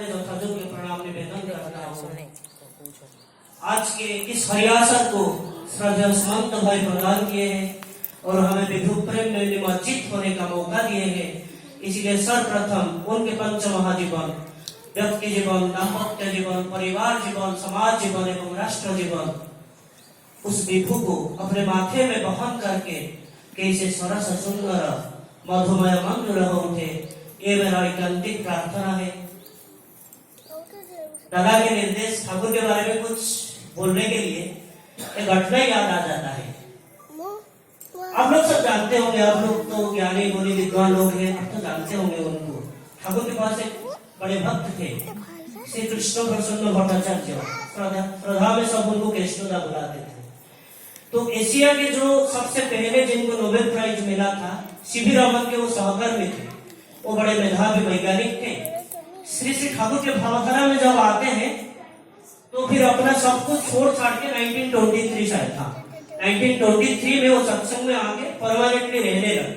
में यथायोग्य प्रणाम निवेदन करता हूँ। आज के इस हरियासर को श्रद्धासुमंत भाई प्रदान किए हैं और हमें विभु प्रेम में निमज्जित होने का मौका दिए हैं। इसलिए सर्वप्रथम उनके पंच महाजीवन, व्यक्ति जीवन, दाम्पत्य जीवन, परिवार जीवन, समाज जीवन एवं राष्ट्र जीवन, उस विभु को अपने माथे में बहन करके कैसे सरस सुंदर मधुमय मंगल हो उठे, ये मेरा एकांतिक प्रार्थना है। दादा के निर्देश ठाकुर के बारे में कुछ बोलने के लिए एक घटना याद आ जाता है। आप लोग सब जानते होंगे, आप लोग तो ज्ञानी गुणी विद्वान लोग हैं, आप तो जानते होंगे उनको। ठाकुर के पास एक बड़े भक्त थे, श्री कृष्ण प्रसन्न भट्टाचार्य, श्रद्धा में सब उनको कृष्णदा बुलाते थे। तो एशिया के जो सबसे पहले जिनको नोबेल प्राइज मिला था, सीवी रमन के वो सहकर्मी थे, वो बड़े मेधावी वैज्ञानिक थे। श्री श्री ठाकुर के भावधारा में जब आते हैं तो फिर अपना सब कुछ छोड़ छाड़ के 1923 शायद था, 1923 में वो सत्संग में आके परमानेंटली रहने लगे।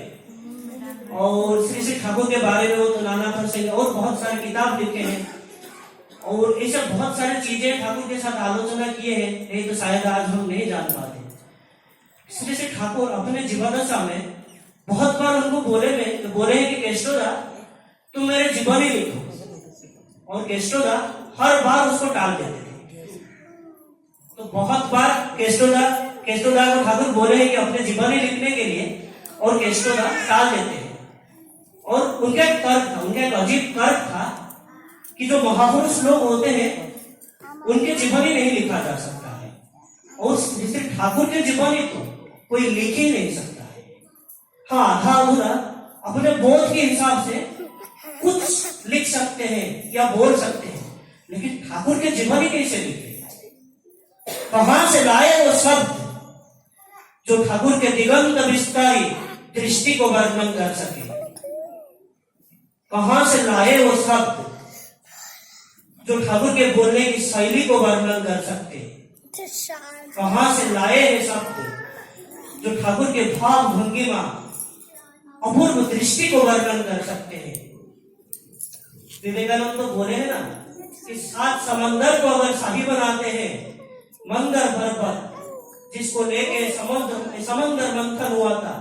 और श्री श्री ठाकुर के बारे में वो तो नाना प्रसंग और बहुत सारे किताब लिखे हैं और ये सब बहुत सारी चीजें ठाकुर के साथ आलोचना किए हैं, नहीं तो शायद आज हम नहीं जान पाते। श्री श्री ठाकुर अपने जीवनदशा में बहुत बार उनको बोले हैं कि केशवदा तुम मेरे जीवन ही लिखो, और केशवदा हर बार उसको टाल देते थे। तो बहुत बार केशवदा को ठाकुर बोले हैं कि अपने जीवन ही लिखने के लिए, और केशवदा टाल देते हैं। और उनका एक तर्क था, उनका एक अजीब तर्क था कि जो महापुरुष लोग होते हैं उनके जीवन ही नहीं लिखा जा सकता है, और श्री ठाकुर के जीवन ही तो कोई लिख ही नहीं सकता है। हाँ, आधा अधूरा अपने बोध के हिसाब से कुछ लिख सकते हैं या बोल सकते हैं, लेकिन ठाकुर के जीवन ही कैसे लिखे? कहां से लाए वो शब्द जो ठाकुर के दिगंत विस्तारी दृष्टि को वर्णन कर सके? कहां से लाए वो शब्द जो ठाकुर के बोलने की शैली को वर्णन कर सकते? कहां से लाए ये शब्द जो ठाकुर के भाव भंगिमा अपूर्व दृष्टि को वर्णन कर सकते हैं? विवेकानंद तो बोले हैं ना कि 7 समंदर को अगर शाही बनाते हैं, मंदर पर्वत जिसको लेके समंदर मंथन हुआ था,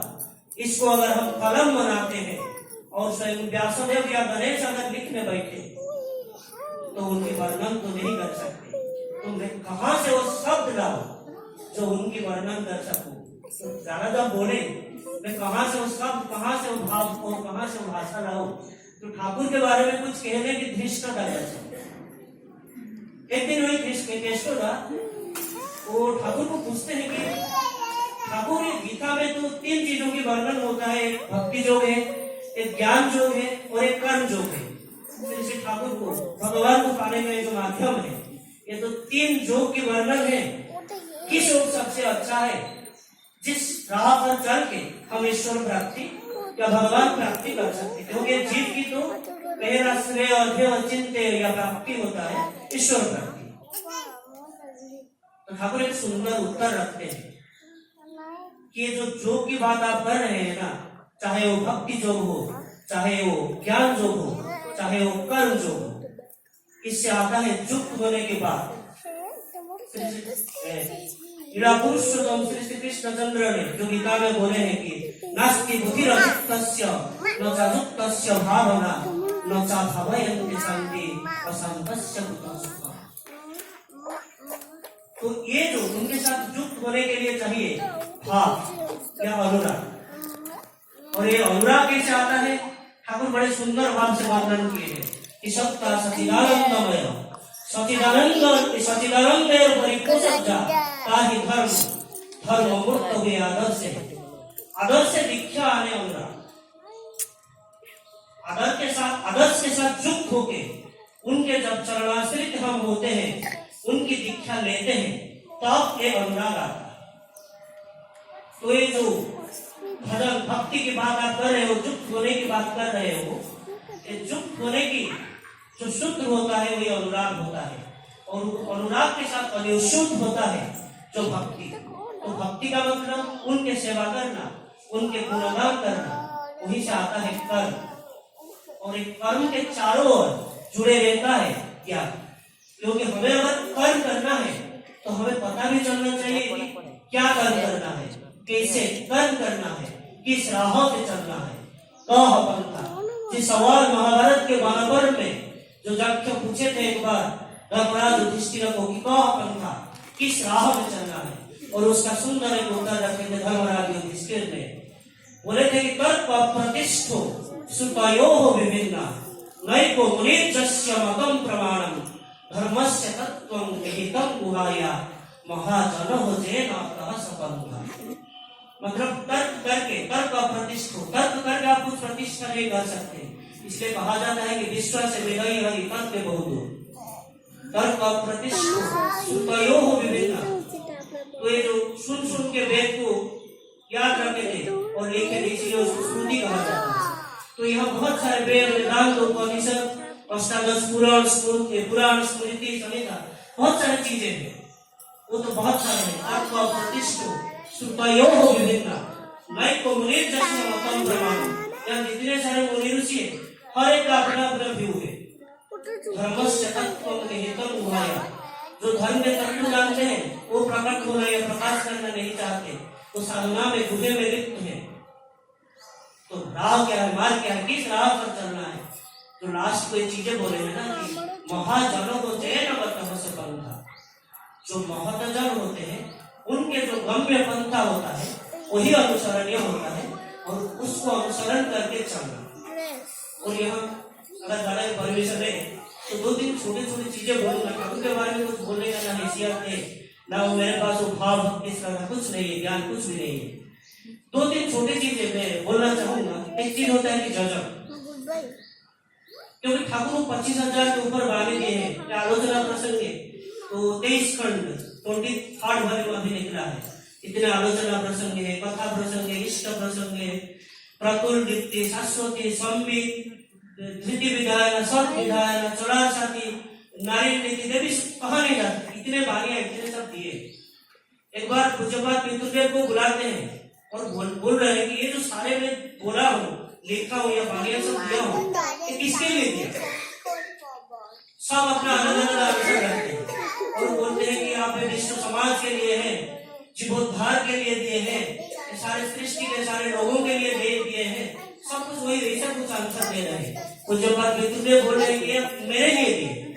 इसको अगर हम कलम बनाते हैं और स्वयं व्यासदेव या गणेश अगर लिखने बैठे तो उनकी वर्णन तो नहीं कर सकते। तुम कहां से वो शब्द लाओ जो उनकी वर्णन कर सको? ज्यादा जब बोले मैं कहां से वो शब्द, कहां से वो भाव को, कहां से वो भाषा लाओ? तो ठाकुर के बारे में कुछ कहने की धृष्टता जैसे। एक दिन वही केशवदा वो ठाकुर को पूछते हैं कि ठाकुर, गीता में तो 3 चीजों की वर्णन होता है, एक भक्ति योग है, एक ज्ञान योग है और एक कर्म योग है। श्री ठाकुर को भगवान को पाने का जो माध्यम है, ये तो 3 योग की वर्णन है। किस योग सबसे अच्छा है? जिस राह पर चल के हम ईश्वर प्राप्ति या भगवान प्राप्ति कर सकते हैं, क्योंकि जीव की तो पहला श्रेय अध्यय चिंत्य या प्राप्ति होता है ईश्वर प्राप्ति। तो ठाकुर एक सुंदर उत्तर रखते हैं कि ये जो योग की बात आप कर रहे हैं ना, चाहे वो भक्ति योग हो, चाहे वो ज्ञान योग हो, चाहे वो कर्म योग हो, इससे आता है युक्त होने के बाद। पुरुषोत्तम श्री कृष्णचंद्र ने जो गीता में बोले हैं कि नास्ति बुद्धिरयुक्तस्य न चायुक्तस्य भावना न चा भावयन्ति शान्ति अशान्तस्य कुतः। तो ये जो उनके साथ युक्त होने के लिए चाहिए भाव या अनुराग, और ये अनुराग कैसे आता है? ठाकुर बड़े सुंदर भाव से वर्णन किए हैं कि सत्ता सचिदानंदमय सचिदानंद परिपूर्ण ताहि धर्म मूर्त हुए आदर्श से दीक्षा आने अनुराग, आदर्श के साथ युक्त होके उनके जब चरणाश्रित हम होते हैं, उनकी दीक्षा लेते हैं, तब ये अनुराग आता है। तो ये जो भजन भक्ति की बात आप कर रहे हो, युक्त होने की बात कर रहे हो, ये युक्त होने की जो शुद्ध होता है वही अनुराग होता है, और अनुराग के साथ अनुशुद्ध होता है जो भक्ति। तो भक्ति का मतलब उनके सेवा करना, उनके गुणगान करना, वहीं से आता है कर्म। और एक कर्म के चारों ओर जुड़े रहता है क्या? क्योंकि हमें अगर कर्म करना है तो हमें पता भी चलना चाहिए कि क्या कर्म करना है, कैसे कर्म करना है, किस राहों से चलना है। कह पंथा, जिस सवाल महाभारत के महापर्व में जो जाके पूछे थे एक बार धर्मराज युधिष्ठिर को कि कह पंथा, किस राह में चलना है, और उसका सुंदर एक उत्तर रखे थे धर्मराज युधिष्ठिर ने। बोले थे कि तर्क प्रतिष्ठो सुतयोः विभिन्ना नैको मुनिर्जस्य मतं प्रमाणम् धर्मस्य तत्त्वं विहितं गुहाया महाजनो जेन सपन्था। मतलब तर्क करके, तर्क प्रतिष्ठो, तर्क करके आप कुछ प्रतिष्ठा नहीं कर सकते। इसलिए कहा जाता है कि विश्व से विदयी हरि तत्व बहुत तर्क प्रतिष्ठो सुतयोः विभिन्ना। तो ये जो सुन के वेद को याद रखे थे और लिखे थे, इसलिए उसको श्रुति कहा जाता है। तो यहाँ बहुत सारे वेद, वेदांत, उपनिषद, अष्टादश पुराण, स्मृति समेत बहुत सारी चीजें हैं। वो तो बहुत सारे हैं। आपका प्रतिष्ठो सुतयोः विभिन्ना नैको मुनिर्जस्य मतं प्रमाणम्। यहाँ जितने सारे मुनि ऋषि हैं, हर एक का अपना अपना व्यू है। धर्मस्य तत्त्वं निहितं गुहाया, जो धर्म के तत्व जानते हैं वो प्रकट होना या प्रकाश करना नहीं चाहते, वो साधना में गुहे में लिप्त है। तो राह क्या है, मार्ग क्या है, किस राह पर चलना है? तो लास्ट को ये चीजें बोले हैं ना कि महाजनों को जेन मतः पंथा। जो महतजन होते हैं उनके जो गम्य पंथा होता है वही अनुसरणीय होता है, और उसको अनुसरण करके चलना। और यहाँ अगर दादा की परमिशन है तो 2-3 छोटी चीजें बोलूंगा। ठाकुर के बारे में कुछ बोलने का ना हैसियत है, ना वो मेरे पास वो भाव भक्ति का कुछ नहीं है, ज्ञान कुछ भी नहीं है। 2-3 छोटी चीजें मैं बोलना चाहूंगा। एक चीज होता है कि जजम, क्योंकि ठाकुर को 25,000 के ऊपर बानी दिए हैं। आलोचना प्रसंग है तो 23 खंड 23rd वॉल्यूम अभी निकला है। इतने आलोचना प्रसंग है, कथा प्रसंग है, इष्ट प्रसंग है, प्रतुल दीप्ति, शाश्वती, संबित, धृति विधायन, सत विधायन, चौरार साथी, नारी नीति, देवी कहा नहीं जाती। इतने बानियां, इतने सब दिए। एक बार पूज्यपाद पितृदेव को बुलाते हैं और बोल रहे हैं कि ये जो सारे मैं बोला हूँ, लिखा हूँ या बानियां सब दिया हूँ, ये किसके लिए दिया? सब अपना अलग अलग आंसर रखते हैं और बोलते हैं कि आप विश्व समाज के लिए है, जीवोद्धार के लिए दिए हैं, सारे सृष्टि के सारे लोगों के लिए दे दिए हैं। सब कुछ वही वैसा कुछ आंसर दे रहे हैं। कुछ जब बात बिल्कुल बोल रहे हैं कि मेरे लिए दिए,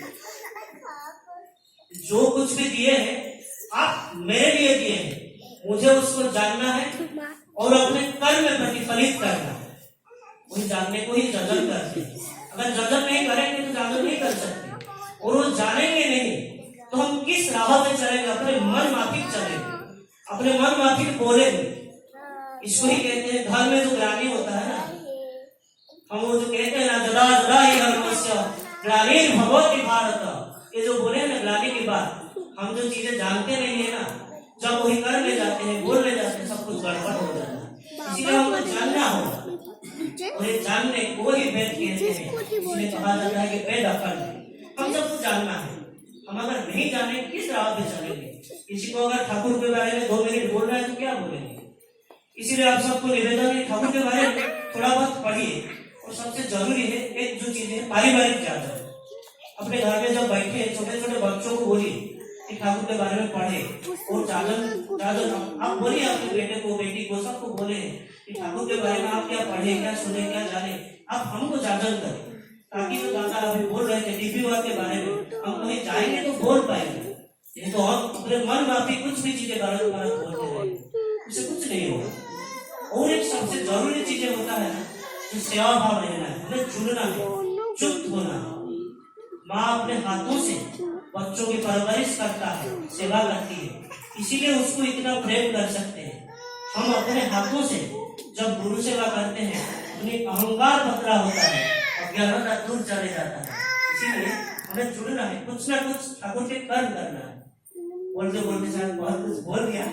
जो कुछ भी दिए हैं आप मेरे लिए दिए हैं, मुझे उसको जानना है और अपने कर्म में प्रतिफलित करना है। वही जानने को ही जजन करते हैं। अगर जजन नहीं करेंगे तो जादू नहीं कर सकते, और वो जानेंगे नहीं तो हम किस राह पे चलेंगे? अपने मन माफिक चलेंगे, अपने मन माफिक बोलेंगे। इसको ही कहते हैं धर्म में जो ग्लानि होता है ना, हम वो जो कहते हैं ना जदा जदा ही धर्मस्य ग्लानिर्भवति भारत, ये जो बोले ना ग्लानि की बात, हम जो चीजें जानते नहीं है ना, जब वही करने जाते हैं, बोलने जाते हैं, सब कुछ गड़बड़ हो जाता है। इसीलिए हमको जानना होगा, और ये जानने को ही वेद कहते हैं। इसलिए कहा जाता है कि वेद अखंड, हम सबको जानना है। हम अगर नहीं जाने किस राह पे चलेंगे? किसी को अगर ठाकुर के बारे में 2 मिनट बोलना है तो क्या बोलेंगे? इसीलिए आप सबको निवेदन है, ठाकुर के बारे में थोड़ा बहुत पढ़िए। और सबसे जरूरी है एक जो चीज है, पारिवारिक ज्ञान। अपने घर में जब बैठे छोटे छोटे बच्चों को बोलिए कि ठाकुर के बारे में पढ़े, और जागन आप बोलिए अपने बेटे को, बेटी को, सबको बोले कि ठाकुर के बारे में आप क्या पढ़े, क्या सुने, क्या जाने, आप हमको जागरण करें। ताकि जो दादा अभी बोल रहे थे टीपी के बारे में, हम कहीं जाएंगे तो बोल पाएंगे। ये तो हम अपने मन माफी कुछ भी चीजें गलत बोलते रहेंगे, उससे कुछ नहीं होगा। और एक सबसे जरूरी चीजें होता है ना, जो सेवा भाव रहना है, हमें जुड़ना है, चुप होना। माँ अपने हाथों से बच्चों की परवरिश करता है, सेवा करती है, इसीलिए उसको इतना प्रेम कर सकते हैं। हम अपने हाथों से जब गुरु सेवा करते हैं, उन्हें अहंकार पकड़ा होता है, अज्ञानता दूर चले जाता है। इसीलिए हमें जुड़ना है, कुछ ना कुछ ठाकुर के कर्म करना है। बोलते बोलते शायद बहुत कुछ बोल दिया,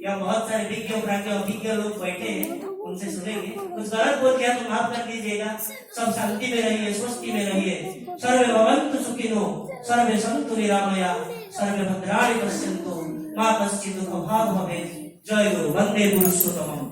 या बहुत सारे विज्ञ अभिज्ञ लोग बैठे हैं, उनसे सुनेंगे। कुछ गलत बोल दिया तो माफ कर दीजिएगा। सब शांति में रहिए, स्वस्ति में रहिए। सर्वे भवन्तु सुखिनो, सर्वे सन्तु निरामया, सर्वे भद्राणि पश्यन्तु, मा कश्चित् दुःखभाग् भवेत्। जय गुरु, वंदे पुरुषोत्तमम्।